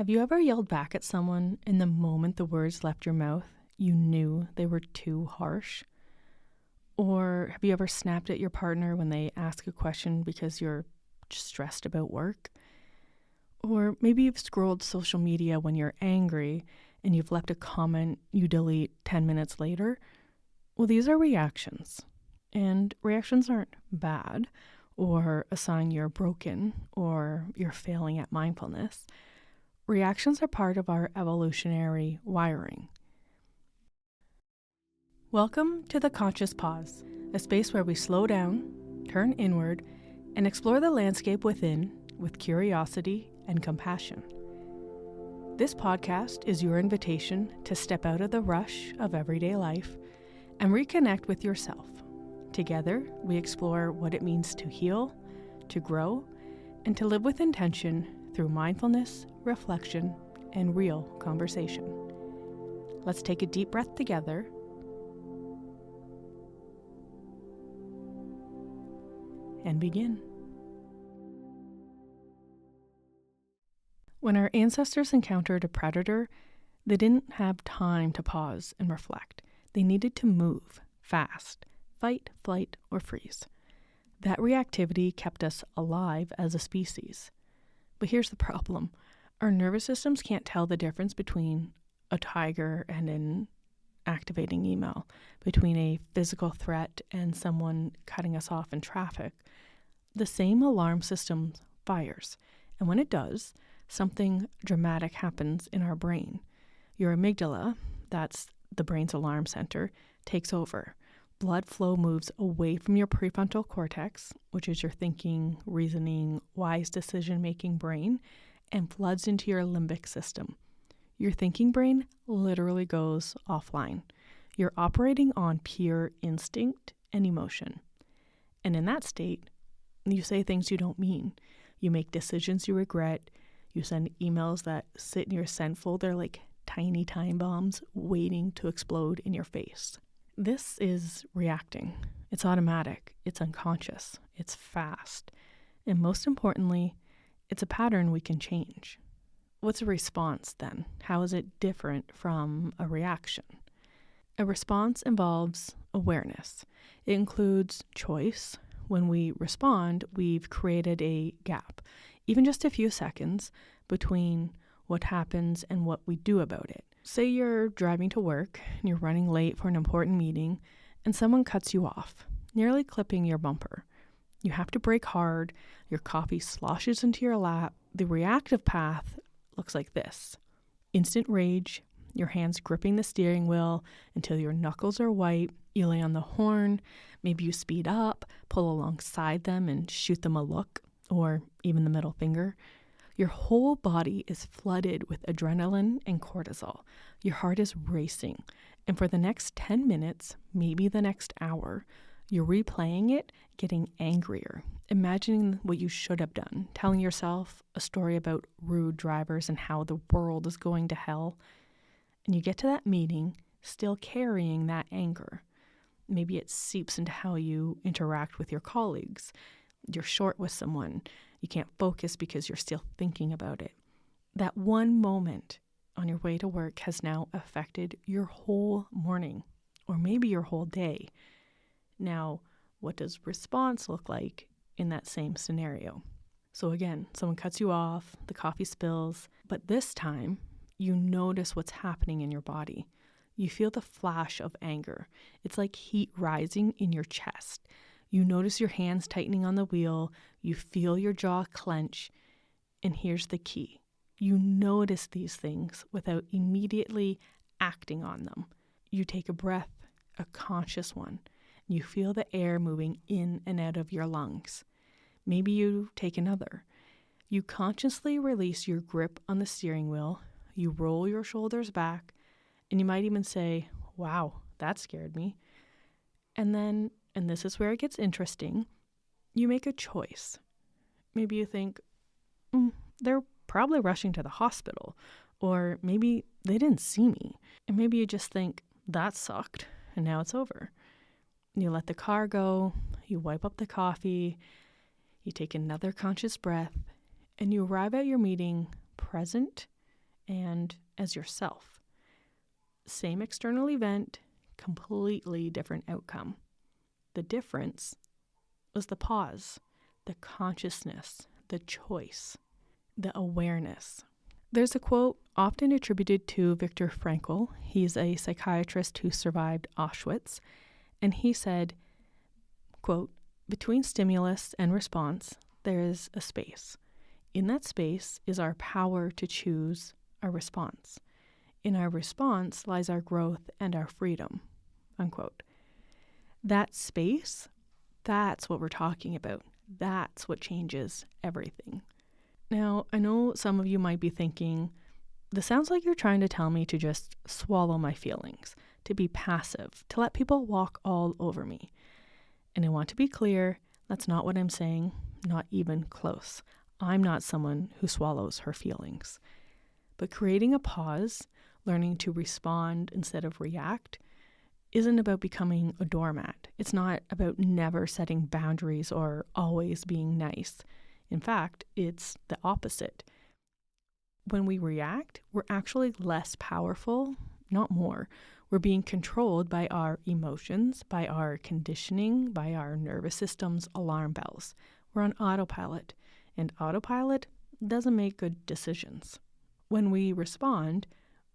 Have you ever yelled back at someone and the moment the words left your mouth, you knew they were too harsh? Or have you ever snapped at your partner when they ask a question because you're stressed about work? Or maybe you've scrolled social media when you're angry and you've left a comment you delete 10 minutes later? Well, these are reactions. And reactions aren't bad or a sign you're broken or you're failing at mindfulness. Reactions are part of our evolutionary wiring. Welcome to the Conscious Pause, a space where we slow down, turn inward, and explore the landscape within with curiosity and compassion. This podcast is your invitation to step out of the rush of everyday life and reconnect with yourself. Together, we explore what it means to heal, to grow, and to live with intention through mindfulness, reflection, and real conversation. Let's take a deep breath together and begin. When our ancestors encountered a predator, they didn't have time to pause and reflect. They needed to move fast, fight, flight, or freeze. That reactivity kept us alive as a species. But here's the problem. Our nervous systems can't tell the difference between a tiger and an activating email, between a physical threat and someone cutting us off in traffic. The same alarm system fires, and when it does, something dramatic happens in our brain. Your amygdala, that's the brain's alarm center, takes over. Blood flow moves away from your prefrontal cortex, which is your thinking, reasoning, wise decision-making brain, and floods into your limbic system. Your thinking brain literally goes offline. You're operating on pure instinct and emotion. And in that state, you say things you don't mean. You make decisions you regret. You send emails that sit in your sent folder like tiny time bombs waiting to explode in your face. This is reacting. It's automatic. It's unconscious. It's fast. And most importantly, it's a pattern we can change. What's a response then? How is it different from a reaction? A response involves awareness. It includes choice. When we respond, we've created a gap, even just a few seconds, between what happens and what we do about it. Say you're driving to work and you're running late for an important meeting and someone cuts you off, nearly clipping your bumper. You have to brake hard, your coffee sloshes into your lap. The reactive path looks like this. Instant rage, your hands gripping the steering wheel until your knuckles are white. You lay on the horn, maybe you speed up, pull alongside them and shoot them a look, or even the middle finger. Your whole body is flooded with adrenaline and cortisol. Your heart is racing. And for the next 10 minutes, maybe the next hour, you're replaying it, getting angrier, imagining what you should have done, telling yourself a story about rude drivers and how the world is going to hell. And you get to that meeting still carrying that anger. Maybe it seeps into how you interact with your colleagues. You're short with someone. You can't focus because you're still thinking about it. That one moment on your way to work has now affected your whole morning, or maybe your whole day. Now, what does response look like in that same scenario? So again, someone cuts you off, the coffee spills, but this time you notice what's happening in your body. You feel the flash of anger. It's like heat rising in your chest. You notice your hands tightening on the wheel. You feel your jaw clench. And here's the key. You notice these things without immediately acting on them. You take a breath, a conscious one. You feel the air moving in and out of your lungs. Maybe you take another. You consciously release your grip on the steering wheel. You roll your shoulders back. And you might even say, wow, that scared me. And then, and this is where it gets interesting, you make a choice. Maybe you think, they're probably rushing to the hospital. Or maybe they didn't see me. And maybe you just think, that sucked, and now it's over. You let the car go, you wipe up the coffee, you take another conscious breath, and you arrive at your meeting present, and as yourself. Same external event, completely different outcome. The difference was the pause, the consciousness, the choice, the awareness. There's a quote often attributed to Viktor Frankl. He's a psychiatrist who survived Auschwitz, and he said, quote, "Between stimulus and response, there is a space. In that space is our power to choose our response. In our response lies our growth and our freedom," unquote. That space, that's what we're talking about. That's what changes everything. Now, I know some of you might be thinking, this sounds like you're trying to tell me to just swallow my feelings, to be passive, to let people walk all over me. And I want to be clear, that's not what I'm saying, not even close. I'm not someone who swallows her feelings. But creating a pause, learning to respond instead of react, isn't about becoming a doormat. It's not about never setting boundaries or always being nice. In fact, it's the opposite. When we react, we're actually less powerful, not more. We're being controlled by our emotions, by our conditioning, by our nervous system's alarm bells. We're on autopilot, and autopilot doesn't make good decisions. When we respond,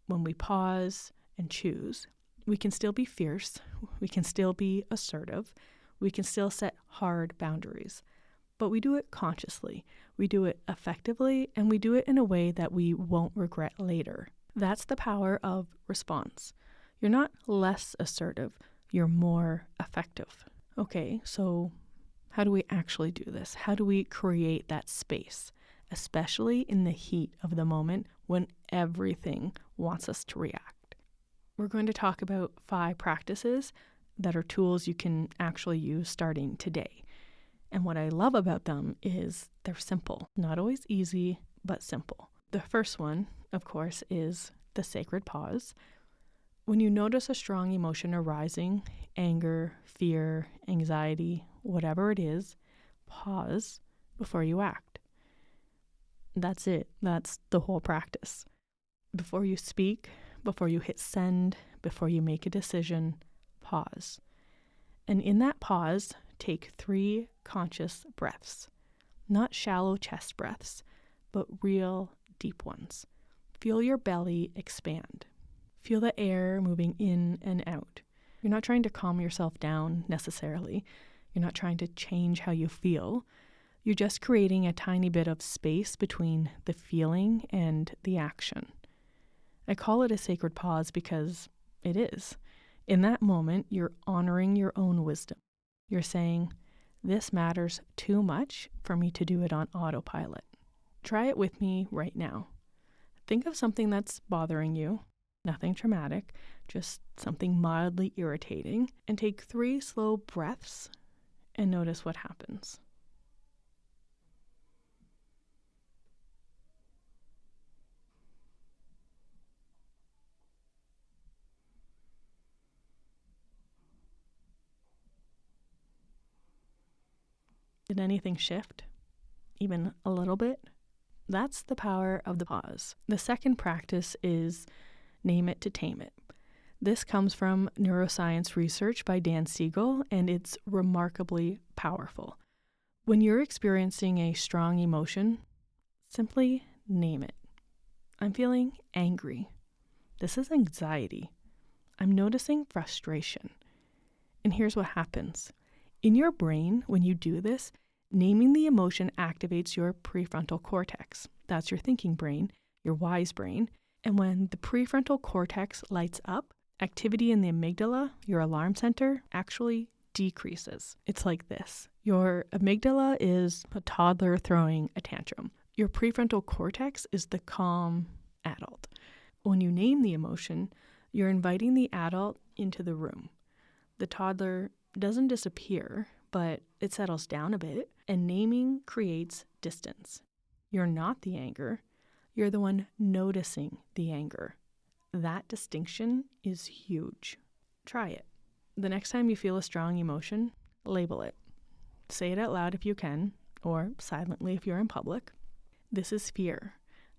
when we pause and choose, we can still be fierce, we can still be assertive, we can still set hard boundaries. But we do it consciously, we do it effectively, and we do it in a way that we won't regret later. That's the power of response. You're not less assertive, you're more effective. Okay, so how do we actually do this? How do we create that space, especially in the heat of the moment when everything wants us to react? We're going to talk about 5 practices that are tools you can actually use starting today. And what I love about them is they're simple, not always easy, but simple. The first one, of course, is the sacred pause. When you notice a strong emotion arising, anger, fear, anxiety, whatever it is, pause before you act. That's it. That's the whole practice. Before you speak, before you hit send, before you make a decision, pause. And in that pause, take 3 conscious breaths. Not shallow chest breaths, but real deep ones. Feel your belly expand. Feel the air moving in and out. You're not trying to calm yourself down necessarily. You're not trying to change how you feel. You're just creating a tiny bit of space between the feeling and the action. I call it a sacred pause because it is. In that moment, you're honoring your own wisdom. You're saying, this matters too much for me to do it on autopilot. Try it with me right now. Think of something that's bothering you, nothing traumatic, just something mildly irritating, and take 3 slow breaths and notice what happens. Did anything shift? Even a little bit? That's the power of the pause. The second practice is name it to tame it. This comes from neuroscience research by Dan Siegel, and it's remarkably powerful. When you're experiencing a strong emotion, simply name it. I'm feeling angry. This is anxiety. I'm noticing frustration. And here's what happens. In your brain, when you do this, naming the emotion activates your prefrontal cortex. That's your thinking brain, your wise brain. And when the prefrontal cortex lights up, activity in the amygdala, your alarm center, actually decreases. It's like this. Your amygdala is a toddler throwing a tantrum. Your prefrontal cortex is the calm adult. When you name the emotion, you're inviting the adult into the room. The toddler doesn't disappear, but it settles down a bit, and naming creates distance. You're not the anger. You're the one noticing the anger. That distinction is huge. Try it. The next time you feel a strong emotion, label it. Say it out loud if you can, or silently if you're in public. This is fear.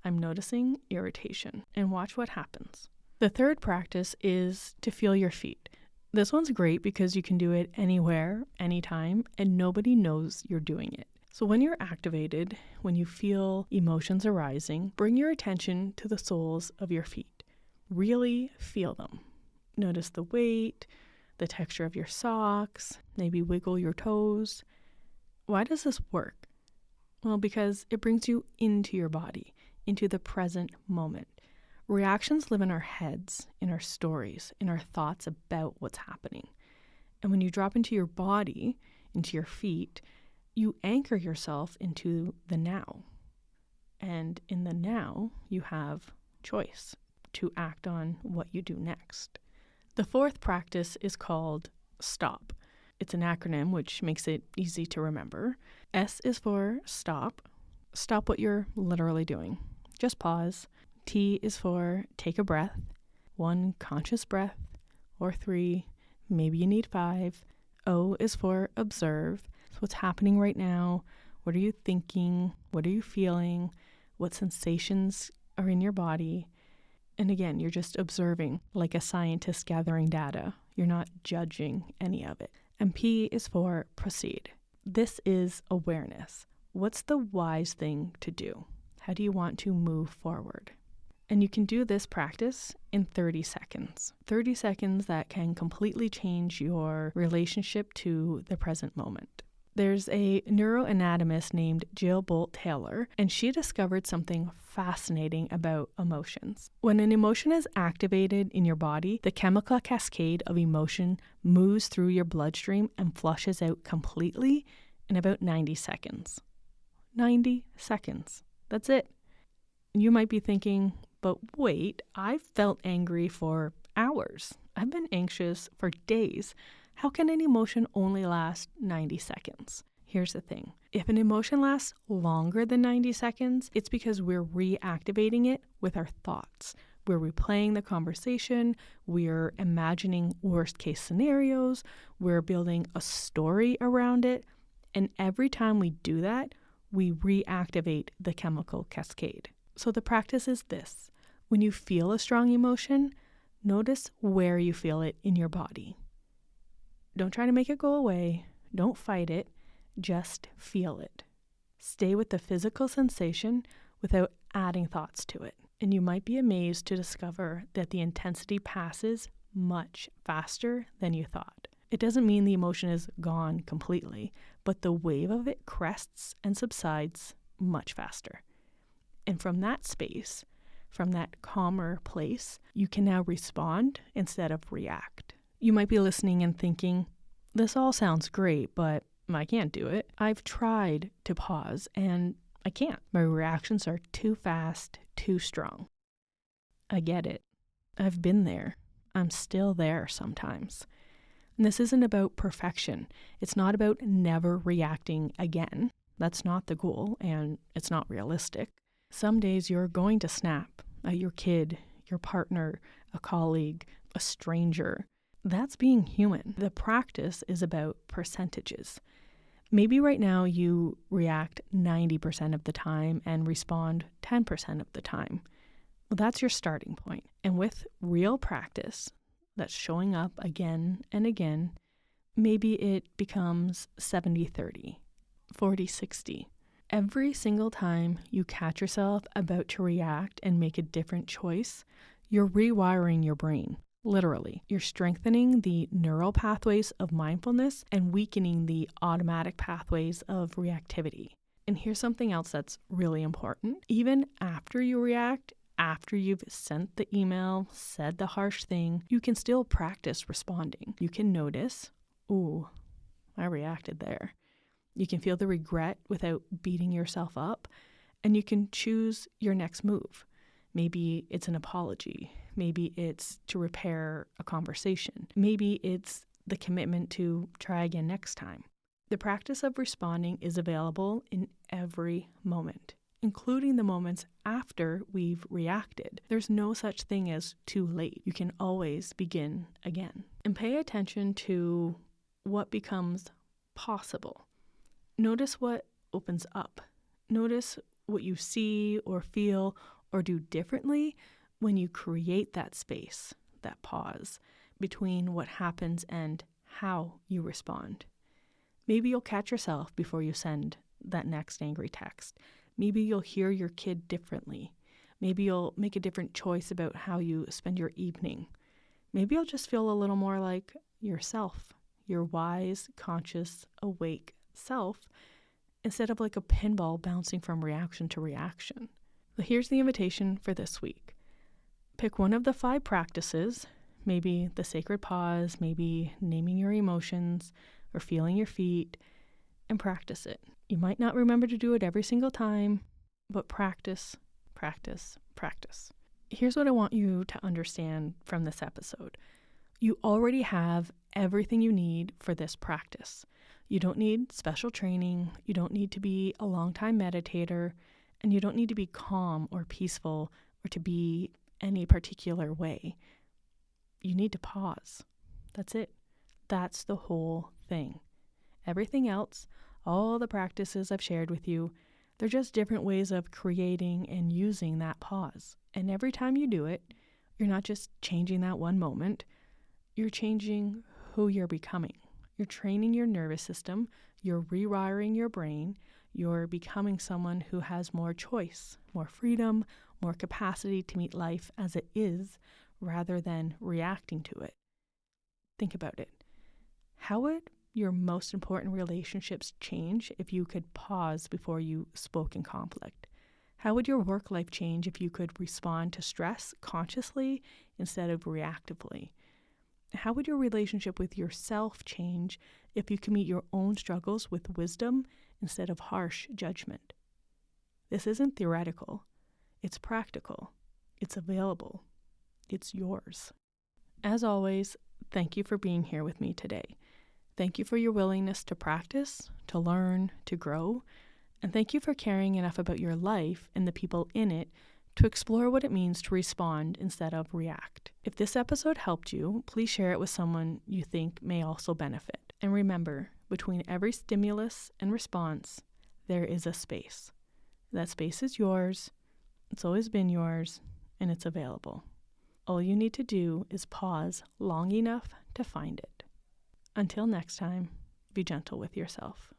I'm noticing irritation, and watch what happens. The third practice is to feel your feet. This one's great because you can do it anywhere, anytime, and nobody knows you're doing it. So when you're activated, when you feel emotions arising, bring your attention to the soles of your feet. Really feel them. Notice the weight, the texture of your socks, maybe wiggle your toes. Why does this work? Well, because it brings you into your body, into the present moment. Reactions live in our heads, in our stories, in our thoughts about what's happening. And when you drop into your body, into your feet, you anchor yourself into the now. And in the now, you have choice to act on what you do next. The fourth practice is called STOP. It's an acronym which makes it easy to remember. S is for stop. Stop what you're literally doing. Just pause. T is for take a breath. 1 conscious breath, or 3, maybe you need 5. O is for observe. So what's happening right now? What are you thinking? What are you feeling? What sensations are in your body? And again, you're just observing like a scientist gathering data. You're not judging any of it. And P is for proceed. This is awareness. What's the wise thing to do? How do you want to move forward? And you can do this practice in 30 seconds. 30 seconds that can completely change your relationship to the present moment. There's a neuroanatomist named Jill Bolt Taylor, and she discovered something fascinating about emotions. When an emotion is activated in your body, the chemical cascade of emotion moves through your bloodstream and flushes out completely in about 90 seconds. 90 seconds. That's it. You might be thinking, but wait, I've felt angry for hours. I've been anxious for days. How can an emotion only last 90 seconds? Here's the thing. If an emotion lasts longer than 90 seconds, it's because we're reactivating it with our thoughts. We're replaying the conversation. We're imagining worst case scenarios. We're building a story around it. And every time we do that, we reactivate the chemical cascade. So the practice is this. When you feel a strong emotion, notice where you feel it in your body. Don't try to make it go away. Don't fight it. Just feel it. Stay with the physical sensation without adding thoughts to it. And you might be amazed to discover that the intensity passes much faster than you thought. It doesn't mean the emotion is gone completely, but the wave of it crests and subsides much faster. And from that space, from that calmer place, you can now respond instead of react. You might be listening and thinking, this all sounds great, but I can't do it. I've tried to pause and I can't. My reactions are too fast, too strong. I get it. I've been there. I'm still there sometimes. And this isn't about perfection. It's not about never reacting again. That's not the goal, and it's not realistic. Some days you're going to snap at your kid, your partner, a colleague, a stranger. That's being human. The practice is about percentages. Maybe right now you react 90% of the time and respond 10% of the time. Well, that's your starting point. And with real practice that's showing up again and again, maybe it becomes 70-30, 40-60. Every single time you catch yourself about to react and make a different choice, you're rewiring your brain. Literally, you're strengthening the neural pathways of mindfulness and weakening the automatic pathways of reactivity. And here's something else that's really important. Even after you react, after you've sent the email, said the harsh thing, you can still practice responding. You can notice, ooh, I reacted there. You can feel the regret without beating yourself up, and you can choose your next move. Maybe it's an apology. Maybe it's to repair a conversation. Maybe it's the commitment to try again next time. The practice of responding is available in every moment, including the moments after we've reacted. There's no such thing as too late. You can always begin again. And pay attention to what becomes possible. Notice what opens up. Notice what you see or feel or do differently when you create that space, that pause between what happens and how you respond. Maybe you'll catch yourself before you send that next angry text. Maybe you'll hear your kid differently. Maybe you'll make a different choice about how you spend your evening. Maybe you'll just feel a little more like yourself, your wise, conscious, awake self, instead of like a pinball bouncing from reaction to reaction. So here's the invitation for this week. Pick one of the 5 practices, maybe the sacred pause, maybe naming your emotions or feeling your feet, and practice it. You might not remember to do it every single time, but practice, practice, practice. Here's what I want you to understand from this episode. You already have everything you need for this practice. You don't need special training, you don't need to be a long-time meditator, and you don't need to be calm or peaceful or to be any particular way. You need to pause. That's it. That's the whole thing. Everything else, all the practices I've shared with you, they're just different ways of creating and using that pause. And every time you do it, you're not just changing that one moment, you're changing who you're becoming. You're training your nervous system, you're rewiring your brain, you're becoming someone who has more choice, more freedom, more capacity to meet life as it is, rather than reacting to it. Think about it. How would your most important relationships change if you could pause before you spoke in conflict? How would your work life change if you could respond to stress consciously instead of reactively? How would your relationship with yourself change if you could meet your own struggles with wisdom instead of harsh judgment? This isn't theoretical. It's practical. It's available. It's yours. As always, thank you for being here with me today. Thank you for your willingness to practice, to learn, to grow, and thank you for caring enough about your life and the people in it to explore what it means to respond instead of react. If this episode helped you, please share it with someone you think may also benefit. And remember, between every stimulus and response, there is a space. That space is yours, it's always been yours, and it's available. All you need to do is pause long enough to find it. Until next time, be gentle with yourself.